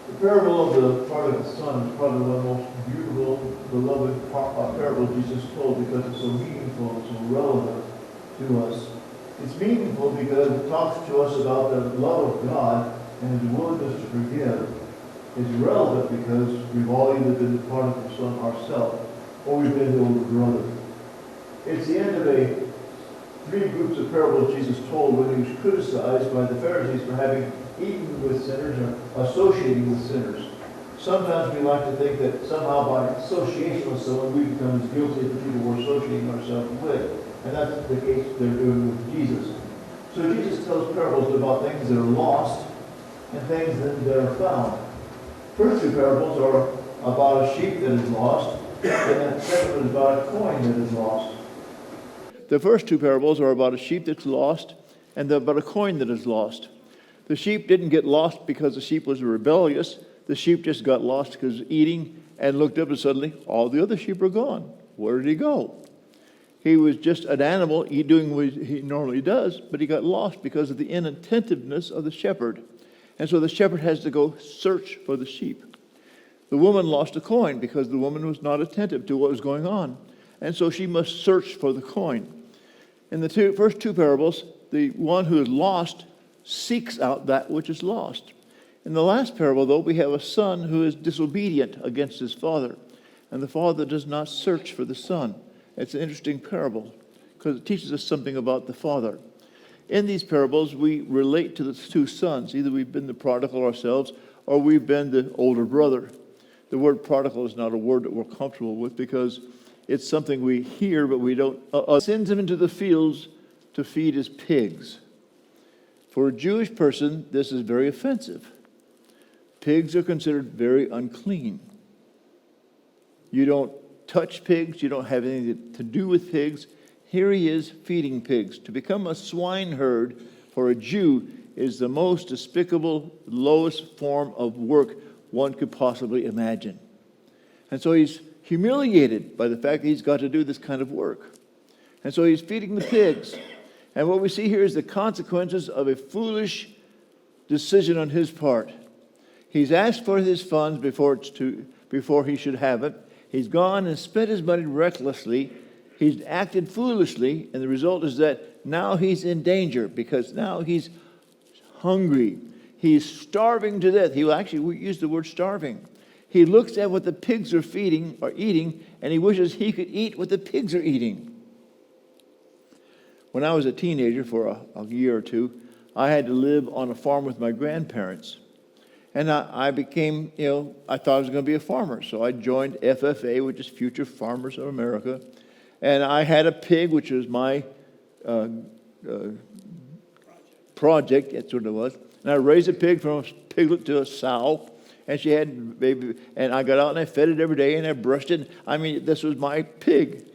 The parable of the prodigal son is probably one of the most beautiful, beloved parable Jesus told because it's so meaningful, so relevant to us. It's meaningful because it talks to us about the love of God and His willingness to forgive. It's relevant because we've all either been the prodigal son ourselves or we've been the older brother. It's the end of three groups of parables Jesus told when He was criticized by the Pharisees for having eaten with sinners or associating with sinners. Sometimes we like to think that somehow by association with someone we become as guilty as the people we're associating ourselves with. And that's the case they're doing with Jesus. So Jesus tells parables about things that are lost and things that are found. First two parables are about a sheep that is lost, and the second one is about a coin that is lost. The first two parables are about a sheep that's lost and about a coin that is lost. The sheep didn't get lost because the sheep was rebellious. The sheep just got lost because eating and looked up and suddenly all the other sheep are gone. Where did he go? He was just an animal doing what he normally does, but he got lost because of the inattentiveness of the shepherd. And so the shepherd has to go search for the sheep. The woman lost a coin because the woman was not attentive to what was going on. And so she must search for the coin. In the first two parables, the one who is lost seeks out that which is lost. In the last parable, though, we have a son who is disobedient against his father. And the father does not search for the son. It's an interesting parable because it teaches us something about the father. In these parables, we relate to the two sons. Either we've been the prodigal ourselves or we've been the older brother. The word prodigal is not a word that we're comfortable with because it's something we hear, but we don't. Sends him into the fields to feed his pigs. For a Jewish person, this is very offensive. Pigs are considered very unclean. You don't touch pigs. You don't have anything to do with pigs. Here he is feeding pigs. To become a swineherd for a Jew is the most despicable, lowest form of work one could possibly imagine. And so he's humiliated by the fact that he's got to do this kind of work. And so he's feeding the pigs. And what we see here is the consequences of a foolish decision on his part. He's asked for his funds before he should have it. He's gone and spent his money recklessly. He's acted foolishly, and the result is that now he's in danger because now he's hungry. He's starving to death. We use the word starving. He looks at what the pigs are eating, and he wishes he could eat what the pigs are eating. When I was a teenager for a year or two, I had to live on a farm with my grandparents. And I became, I thought I was going to be a farmer. So I joined FFA, which is Future Farmers of America. And I had a pig, which was my project. That's what it was. And I raised a pig from a piglet to a sow. And she had a baby. And I got out and I fed it every day and I brushed it. This was my pig.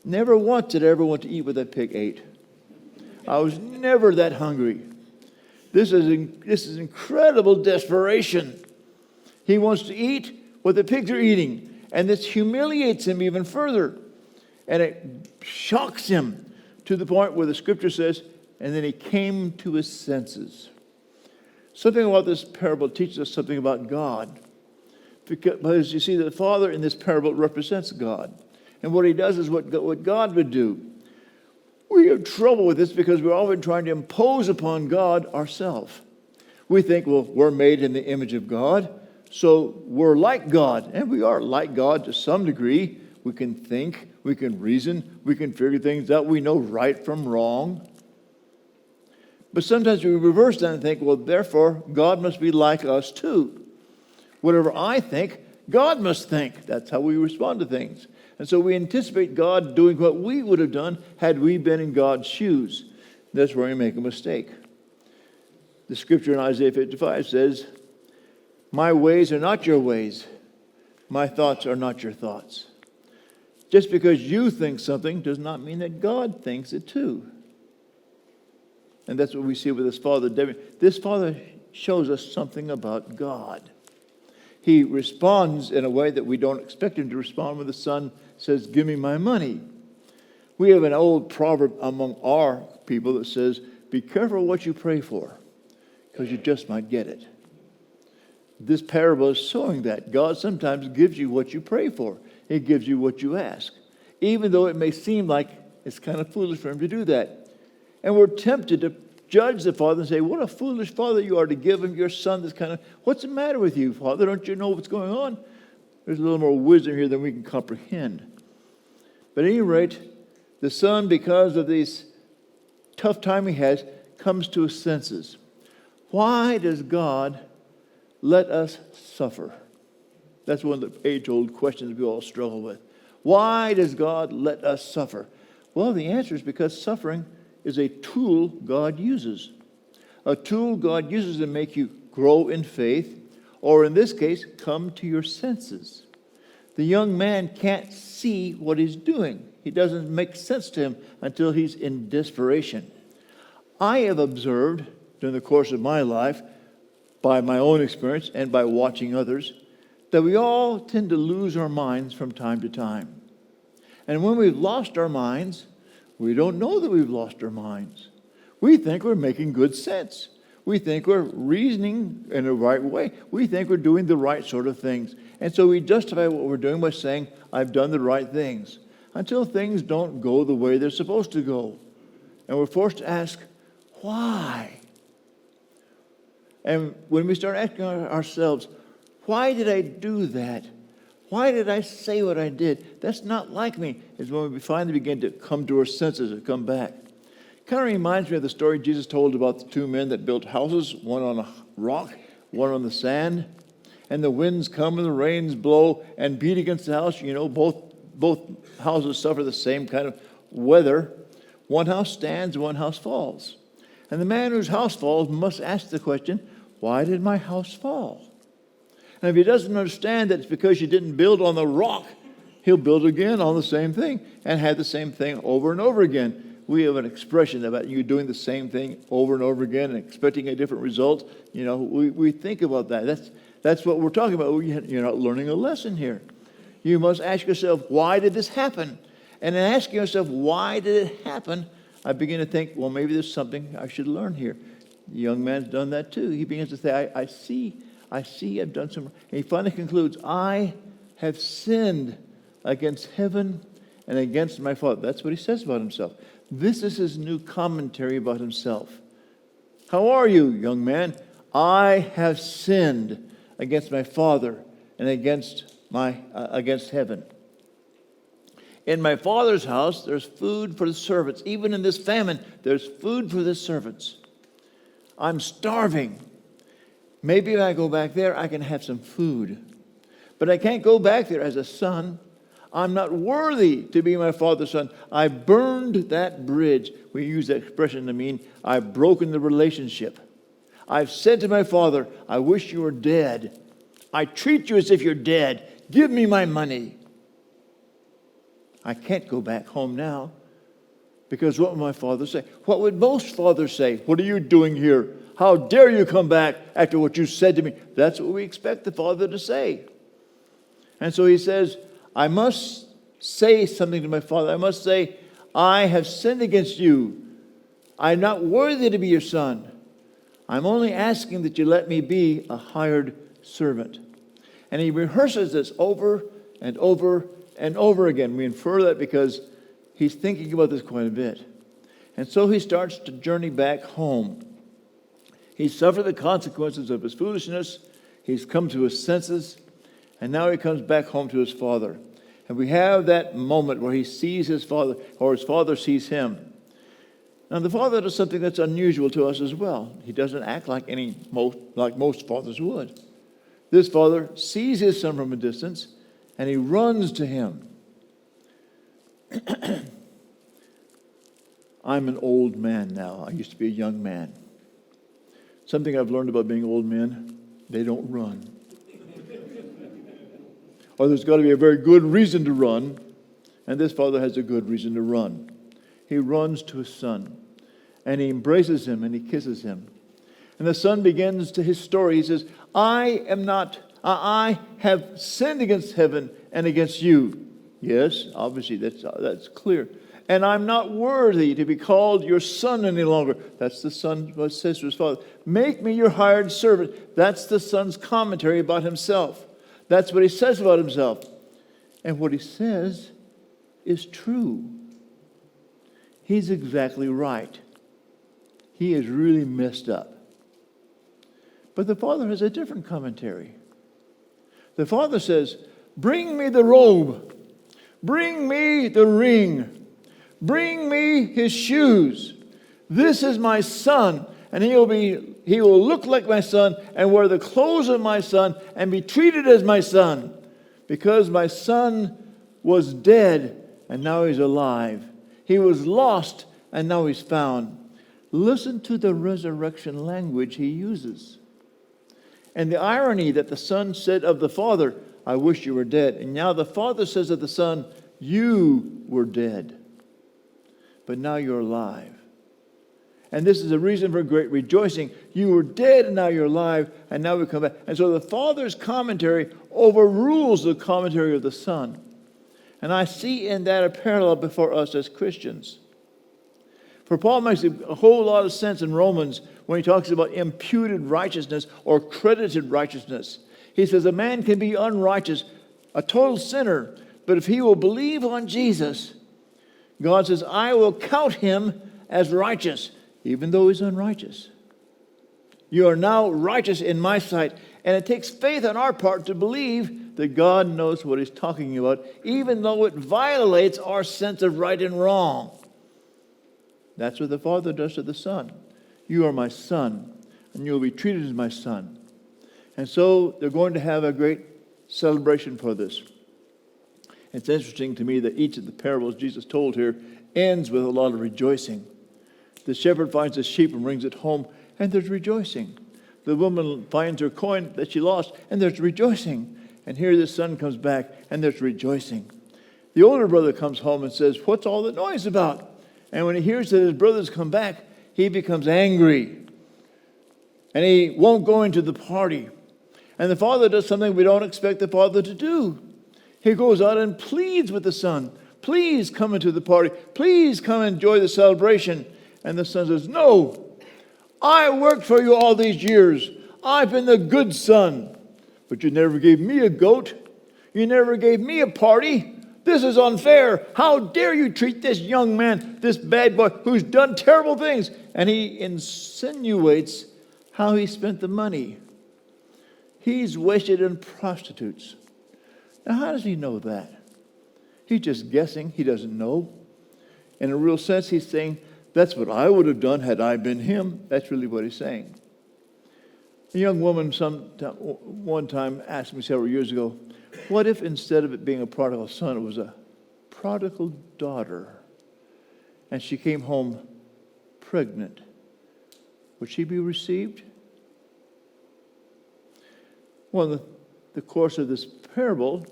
Never once did I ever want to eat what that pig ate. I was never that hungry. This is incredible desperation. He wants to eat what the pigs are eating. And this humiliates him even further. And it shocks him to the point where the scripture says, and then he came to his senses. Something about this parable teaches us something about God. Because you see, the father in this parable represents God. And what he does is what God would do. We have trouble with this because we're often trying to impose upon God ourselves. We think, well, we're made in the image of God, so we're like God. And we are like God to some degree. We can think, we can reason, we can figure things out. We know right from wrong. But sometimes we reverse that and think, well, therefore, God must be like us too. Whatever I think, God must think. That's how we respond to things. And so we anticipate God doing what we would have done had we been in God's shoes. That's where we make a mistake. The scripture in Isaiah 55 says, my ways are not your ways. My thoughts are not your thoughts. Just because you think something does not mean that God thinks it too. And that's what we see with this father. This father shows us something about God. He responds in a way that we don't expect him to respond when the son says, give me my money. We have an old proverb among our people that says, be careful what you pray for, because you just might get it. This parable is showing that God sometimes gives you what you pray for. He gives you what you ask, even though it may seem like it's kind of foolish for him to do that. And we're tempted to judge the father and say, what a foolish father you are to give him your son this kind of, what's the matter with you, Father? Don't you know what's going on? There's a little more wisdom here than we can comprehend. But at any rate, the son, because of this tough time he has, comes to his senses. Why does God let us suffer? That's one of the age-old questions we all struggle with. Why does God let us suffer? Well, the answer is because suffering is a tool God uses. A tool God uses to make you grow in faith, or in this case, come to your senses. The young man can't see what he's doing. It doesn't make sense to him until he's in desperation. I have observed during the course of my life, by my own experience and by watching others, that we all tend to lose our minds from time to time. And when we've lost our minds, we don't know that we've lost our minds. We think we're making good sense. We think we're reasoning in the right way. We think we're doing the right sort of things. And so we justify what we're doing by saying, I've done the right things, until things don't go the way they're supposed to go. And we're forced to ask, why? And when we start asking ourselves, why did I do that? Why did I say what I did? That's not like me. Is when we finally begin to come to our senses and come back. Kind of reminds me of the story Jesus told about the two men that built houses, one on a rock, one on the sand. And the winds come and the rains blow and beat against the house. You know, both houses suffer the same kind of weather. One house stands, one house falls. And the man whose house falls must ask the question, why did my house fall? And if he doesn't understand that it's because you didn't build on the rock, he'll build again on the same thing and have the same thing over and over again. We have an expression about you doing the same thing over and over again and expecting a different result. You know, we think about that. That's what we're talking about. You're not learning a lesson here. You must ask yourself, why did this happen? And in asking yourself, why did it happen? I begin to think, well, maybe there's something I should learn here. The young man's done that too. He begins to say, I see I've done some. And he finally concludes, I have sinned against heaven and against my Father. That's what he says about himself. This is his new commentary about himself. How are you, young man? I have sinned against my Father and against heaven. In my Father's house, there's food for the servants. Even in this famine, there's food for the servants. I'm starving. Maybe if I go back there, I can have some food. But I can't go back there as a son. I'm not worthy to be my father's son. I burned that bridge. We use that expression to mean I've broken the relationship. I've said to my father, I wish you were dead. I treat you as if you're dead. Give me my money. I can't go back home now. Because what would my father say? What would most fathers say? What are you doing here? How dare you come back after what you said to me? That's what we expect the father to say. And so he says, I must say something to my father. I must say, I have sinned against you. I'm not worthy to be your son. I'm only asking that you let me be a hired servant. And he rehearses this over and over and over again. We infer that because he's thinking about this quite a bit. And so he starts to journey back home. He's suffered the consequences of his foolishness. He's come to his senses. And now he comes back home to his father. And we have that moment where he sees his father, or his father sees him. Now the father does something that's unusual to us as well. He doesn't act like most fathers would. This father sees his son from a distance, and he runs to him. I'm an old man now. I used to be a young man. Something I've learned about being old men, they don't run. Or there's got to be a very good reason to run, and this father has a good reason to run. He runs to his son, and he embraces him, and he kisses him. And the son begins to his story. He says, I have sinned against heaven and against you. Yes, obviously that's clear. and I'm not worthy to be called your son any longer. That's the son what says to his father. Make me your hired servant. That's the son's commentary about himself. That's what he says about himself. And what he says is true. He's exactly right. He is really messed up. But the father has a different commentary. The father says, bring me the robe. Bring me the ring. Bring me his shoes. This is my son, and he will look like my son and wear the clothes of my son and be treated as my son, because my son was dead and now he's alive. He was lost and now he's found. Listen to the resurrection language he uses. And the irony that the son said of the father, I wish you were dead. And now the father says of the son, you were dead, but now you're alive. And this is a reason for great rejoicing. You were dead and now you're alive, and now we come back. And so the father's commentary overrules the commentary of the son. And I see in that a parallel before us as Christians. For Paul makes a whole lot of sense in Romans when he talks about imputed righteousness or credited righteousness. He says a man can be unrighteous, a total sinner, but if he will believe on Jesus, God says, I will count him as righteous, even though he's unrighteous. You are now righteous in my sight. And it takes faith on our part to believe that God knows what he's talking about, even though it violates our sense of right and wrong. That's what the Father does to the Son. You are my son, and you'll be treated as my son. And so they're going to have a great celebration for this. It's interesting to me that each of the parables Jesus told here ends with a lot of rejoicing. The shepherd finds his sheep and brings it home, and there's rejoicing. The woman finds her coin that she lost, and there's rejoicing. And here the son comes back, and there's rejoicing. The older brother comes home and says, what's all the noise about? And when he hears that his brothers come back, he becomes angry. And he won't go into the party. And the father does something we don't expect the father to do. He goes out and pleads with the son. Please come into the party. Please come and enjoy the celebration. And the son says, no, I worked for you all these years. I've been the good son. But you never gave me a goat. You never gave me a party. This is unfair. How dare you treat this young man, this bad boy, who's done terrible things? And he insinuates how he spent the money. He's wasted in prostitutes. Now, how does he know that? He's just guessing. He doesn't know. In a real sense, he's saying, that's what I would have done had I been him. That's really what he's saying. A young woman one time asked me several years ago, what if instead of it being a prodigal son, it was a prodigal daughter, and she came home pregnant? Would she be received? Well, in the course of this parable,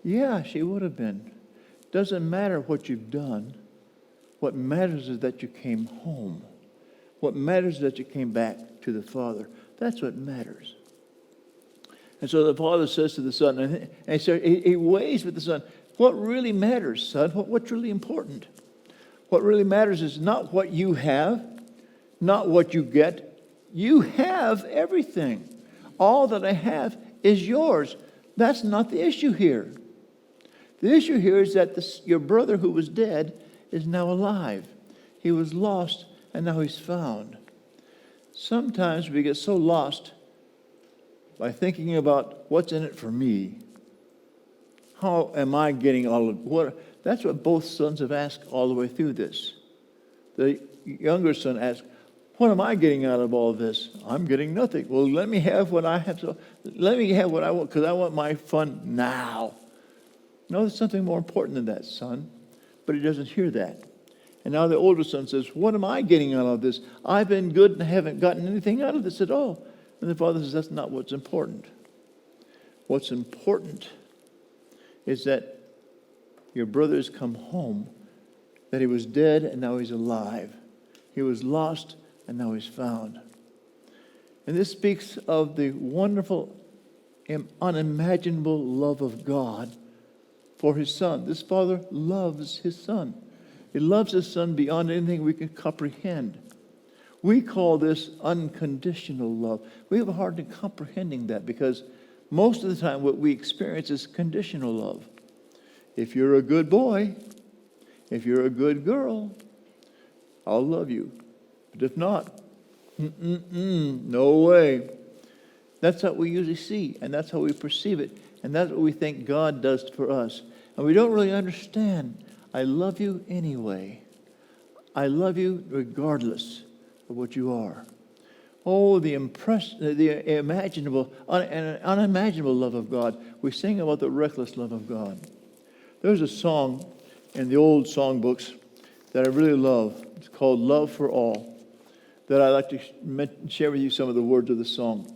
yeah, she would have been. Doesn't matter what you've done. What matters is that you came home. What matters is that you came back to the Father. That's what matters. And so the father says to the son, and he weighs with the son, what really matters, son? What's really important? What really matters is not what you have, not what you get. You have everything. All that I have is yours. That's not the issue here. The issue here is that your brother who was dead is now alive. He was lost, and now he's found. Sometimes we get so lost by thinking about what's in it for me. How am I getting all of what? That's what both sons have asked all the way through this. The younger son asked, what am I getting out of all this? I'm getting nothing. Well, let me have what I have. So let me have what I want, because I want my fun now. No, there's something more important than that, son. But he doesn't hear that. And now the older son says, what am I getting out of this? I've been good and haven't gotten anything out of this at all. And the father says, that's not what's important. What's important is that your brother has come home, that he was dead and now he's alive. He was lost and now he's found. And this speaks of the wonderful, unimaginable love of God for his son. This father loves his son. He loves His Son beyond anything we can comprehend. We call this unconditional love. We have a hard time comprehending that because most of the time what we experience is conditional love. If you're a good boy, if you're a good girl, I'll love you. But if not, no way. That's what we usually see, and that's how we perceive it, and that's what we think God does for us. And we don't really understand. I love you anyway. I love you regardless of what you are. Oh, the imaginable, unimaginable love of God. We sing about the reckless love of God. There's a song in the old songbooks that I really love. It's called Love for All, that I'd like to share with you some of the words of the song,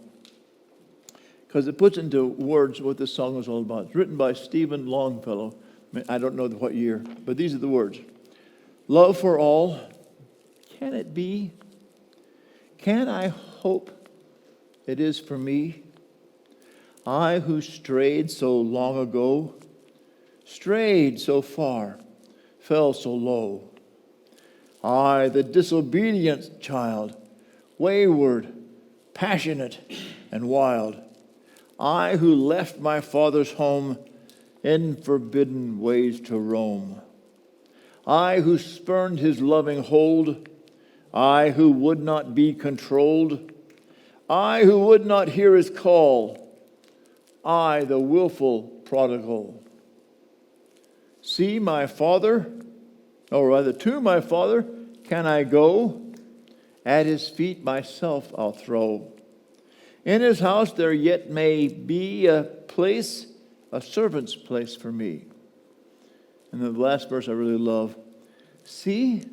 because it puts into words what this song is all about. It's written by Stephen Longfellow. I don't know what year, but these are the words. Love for all, can it be? Can I hope it is for me? I who strayed so long ago, strayed so far, fell so low. I, the disobedient child, wayward, passionate, and wild. I who left my father's home in forbidden ways to roam. I who spurned his loving hold. I who would not be controlled. I who would not hear his call. I, the willful prodigal. See my father, or rather to my father, can I go? At his feet myself I'll throw. In his house there yet may be a place, a servant's place for me. And the last verse I really love. See,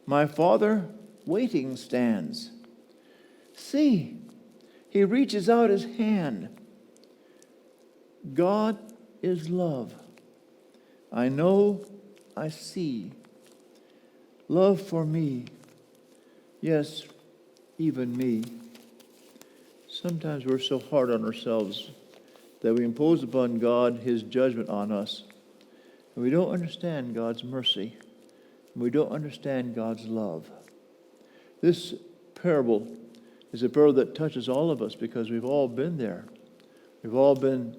my father waiting stands. See, he reaches out his hand. God is love. I know, I see. Love for me. Yes, even me. Sometimes we're so hard on ourselves that we impose upon God His judgment on us. And we don't understand God's mercy. And we don't understand God's love. This parable is a parable that touches all of us because we've all been there. We've all been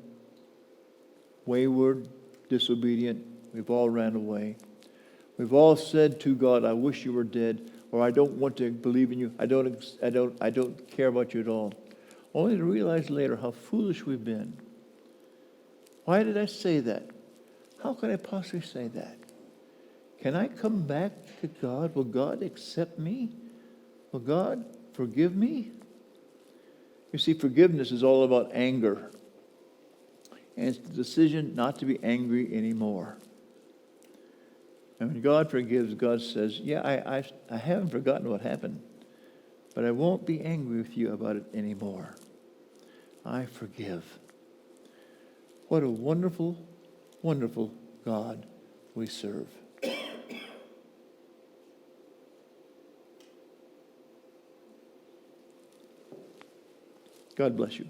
wayward, disobedient. We've all ran away. We've all said to God, I wish you were dead, or I don't want to believe in you. I don't care about you at all. Only to realize later how foolish we've been. Why did I say that? How could I possibly say that? Can I come back to God? Will God accept me? Will God forgive me? You see, forgiveness is all about anger. And it's the decision not to be angry anymore. And when God forgives, God says, yeah, I haven't forgotten what happened, but I won't be angry with you about it anymore. I forgive. What a wonderful, wonderful God we serve. God bless you.